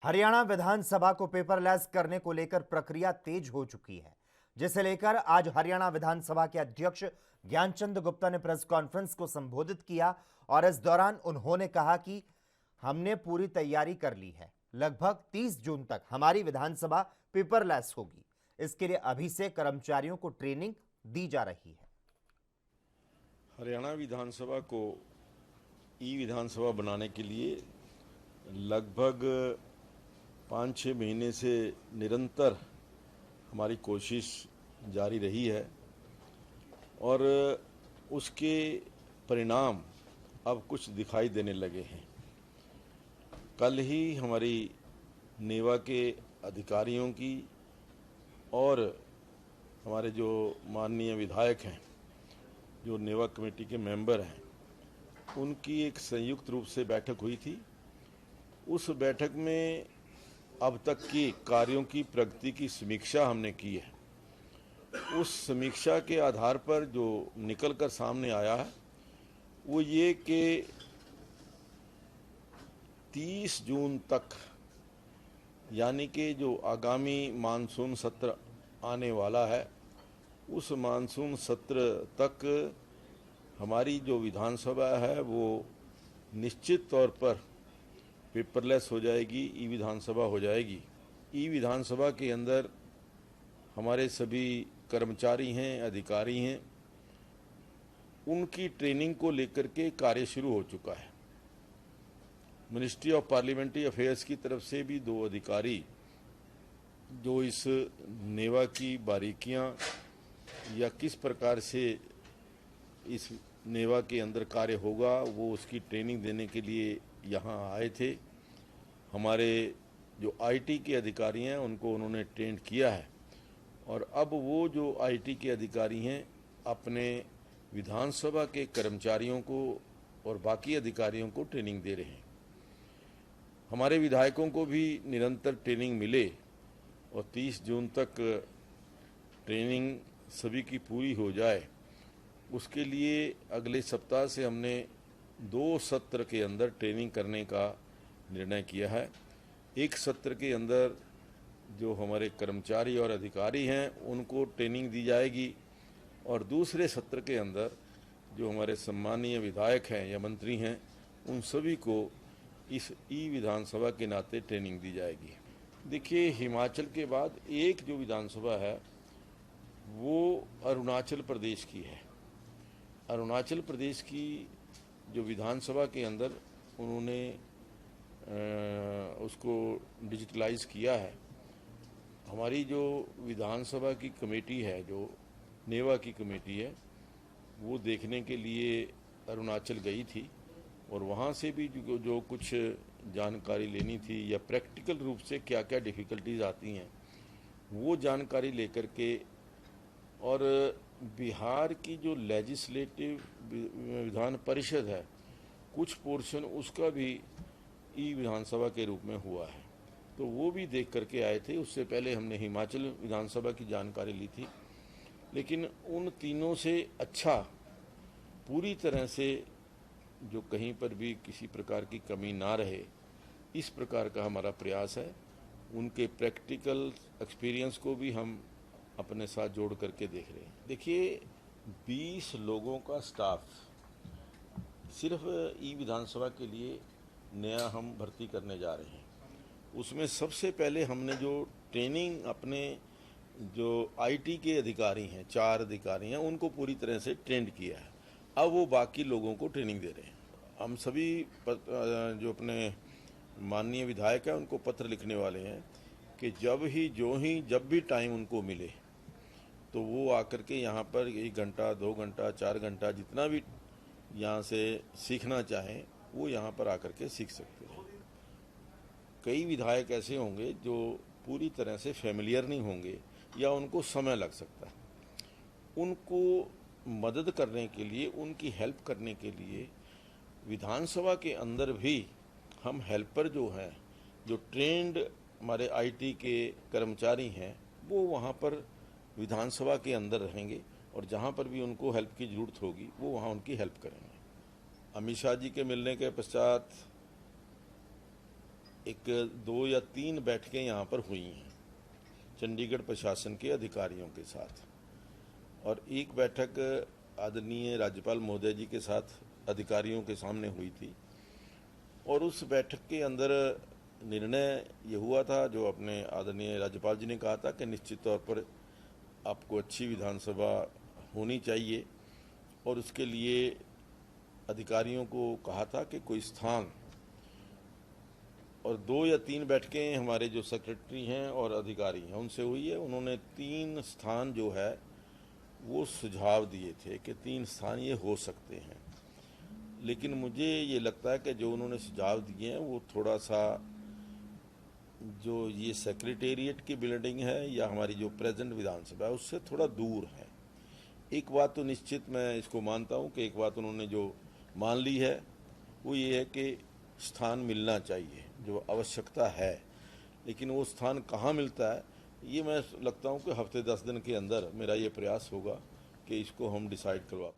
हरियाणा विधानसभा को पेपरलेस करने को लेकर प्रक्रिया तेज हो चुकी है, जिसे लेकर आज हरियाणा विधानसभा के अध्यक्ष ज्ञानचंद गुप्ता ने प्रेस कॉन्फ्रेंस को संबोधित किया और इस दौरान उन्होंने कहा कि हमने पूरी तैयारी कर ली है। लगभग 30 जून तक हमारी विधानसभा पेपरलेस होगी। इसके लिए अभी से कर्मचारियों को ट्रेनिंग दी जा रही है। हरियाणा विधानसभा को ई विधानसभा बनाने के लिए लगभग 5-6 महीने से निरंतर हमारी कोशिश जारी रही है और उसके परिणाम अब कुछ दिखाई देने लगे हैं। कल ही हमारी नेवा के अधिकारियों की और हमारे जो माननीय विधायक हैं, जो नेवा कमेटी के मेंबर हैं, उनकी एक संयुक्त रूप से बैठक हुई थी। उस बैठक में अब तक की कार्यों की प्रगति की समीक्षा हमने की है। उस समीक्षा के आधार पर जो निकल कर सामने आया है वो ये कि 30 जून तक, यानी कि जो आगामी मानसून सत्र आने वाला है, उस मानसून सत्र तक हमारी जो विधानसभा है वो निश्चित तौर पर पेपरलेस हो जाएगी, ई विधानसभा हो जाएगी। ई विधानसभा के अंदर हमारे सभी कर्मचारी हैं, अधिकारी हैं, उनकी ट्रेनिंग को लेकर के कार्य शुरू हो चुका है। मिनिस्ट्री ऑफ पार्लियामेंट्री अफेयर्स की तरफ से भी 2 अधिकारी जो इस नेवा की बारीकियां या किस प्रकार से इस नेवा के अंदर कार्य होगा वो उसकी ट्रेनिंग देने के लिए यहाँ आए थे। हमारे जो आईटी के अधिकारी हैं उनको उन्होंने ट्रेन किया है और अब वो जो आईटी के अधिकारी हैं अपने विधानसभा के कर्मचारियों को और बाकी अधिकारियों को ट्रेनिंग दे रहे हैं। हमारे विधायकों को भी निरंतर ट्रेनिंग मिले और 30 जून तक ट्रेनिंग सभी की पूरी हो जाए, उसके लिए अगले सप्ताह से हमने 2 सत्र के अंदर ट्रेनिंग करने का निर्णय किया है। एक सत्र के अंदर जो हमारे कर्मचारी और अधिकारी हैं उनको ट्रेनिंग दी जाएगी और दूसरे सत्र के अंदर जो हमारे सम्मानीय विधायक हैं या मंत्री हैं उन सभी को इस ई विधानसभा के नाते ट्रेनिंग दी जाएगी। देखिए, हिमाचल के बाद एक जो विधानसभा है वो अरुणाचल प्रदेश की है। अरुणाचल प्रदेश की जो विधानसभा के अंदर उन्होंने उसको डिजिटलाइज किया है। हमारी जो विधानसभा की कमेटी है, जो नेवा की कमेटी है, वो देखने के लिए अरुणाचल गई थी और वहाँ से भी जो कुछ जानकारी लेनी थी या प्रैक्टिकल रूप से क्या क्या डिफ़िकल्टीज आती हैं वो जानकारी लेकर के, और बिहार की जो लेजिस्लेटिव विधान परिषद है कुछ पोर्शन उसका भी ई विधानसभा के रूप में हुआ है, तो वो भी देख करके आए थे। उससे पहले हमने हिमाचल विधानसभा की जानकारी ली थी, लेकिन उन तीनों से अच्छा पूरी तरह से जो कहीं पर भी किसी प्रकार की कमी ना रहे, इस प्रकार का हमारा प्रयास है। उनके प्रैक्टिकल एक्सपीरियंस को भी हम अपने साथ जोड़ करके देख रहे हैं। देखिए, 20 लोगों का स्टाफ सिर्फ ई विधानसभा के लिए नया हम भर्ती करने जा रहे हैं। उसमें सबसे पहले हमने जो ट्रेनिंग अपने जो आईटी के अधिकारी हैं, 4 अधिकारी हैं, उनको पूरी तरह से ट्रेंड किया है। अब वो बाकी लोगों को ट्रेनिंग दे रहे हैं। हम सभी जो अपने माननीय विधायक हैं उनको पत्र लिखने वाले हैं कि जब भी टाइम उनको मिले तो वो आकर के यहाँ पर 1 घंटा, 2 घंटा, 4 घंटा जितना भी यहाँ से सीखना चाहें वो यहाँ पर आकर के सीख सकते हैं। कई विधायक ऐसे होंगे जो पूरी तरह से फैमिलियर नहीं होंगे या उनको समय लग सकता है। उनको मदद करने के लिए, उनकी हेल्प करने के लिए विधानसभा के अंदर भी हम हेल्पर जो हैं, जो ट्रेंड हमारे आईटी के कर्मचारी हैं, वो वहाँ पर विधानसभा के अंदर रहेंगे और जहाँ पर भी उनको हेल्प की ज़रूरत होगी वो वहाँ उनकी हेल्प करेंगे। अमित शाह जी के मिलने के पश्चात एक 2 या 3 बैठकें यहाँ पर हुई हैं चंडीगढ़ प्रशासन के अधिकारियों के साथ, और एक बैठक आदरणीय राज्यपाल महोदय जी के साथ अधिकारियों के सामने हुई थी। और उस बैठक के अंदर निर्णय ये हुआ था, जो अपने आदरणीय राज्यपाल जी ने कहा था कि निश्चित तौर पर आपको अच्छी विधानसभा होनी चाहिए, और उसके लिए अधिकारियों को कहा था कि कोई स्थान, और 2 या 3 बैठकें हमारे जो सेक्रेटरी हैं और अधिकारी हैं उनसे हुई है। उन्होंने 3 स्थान जो है वो सुझाव दिए थे कि 3 स्थान ये हो सकते हैं, लेकिन मुझे ये लगता है कि जो उन्होंने सुझाव दिए हैं वो थोड़ा सा, जो ये सेक्रेटेरिएट की बिल्डिंग है या हमारी जो प्रेजेंट विधानसभा है उससे थोड़ा दूर है। एक बात तो निश्चित मैं इसको मानता हूँ कि एक बात उन्होंने जो मान ली है वो ये है कि स्थान मिलना चाहिए, जो आवश्यकता है, लेकिन वो स्थान कहाँ मिलता है ये मैं लगता हूँ कि हफ्ते 10 दिन के अंदर मेरा ये प्रयास होगा कि इसको हम डिसाइड करवा पाएं।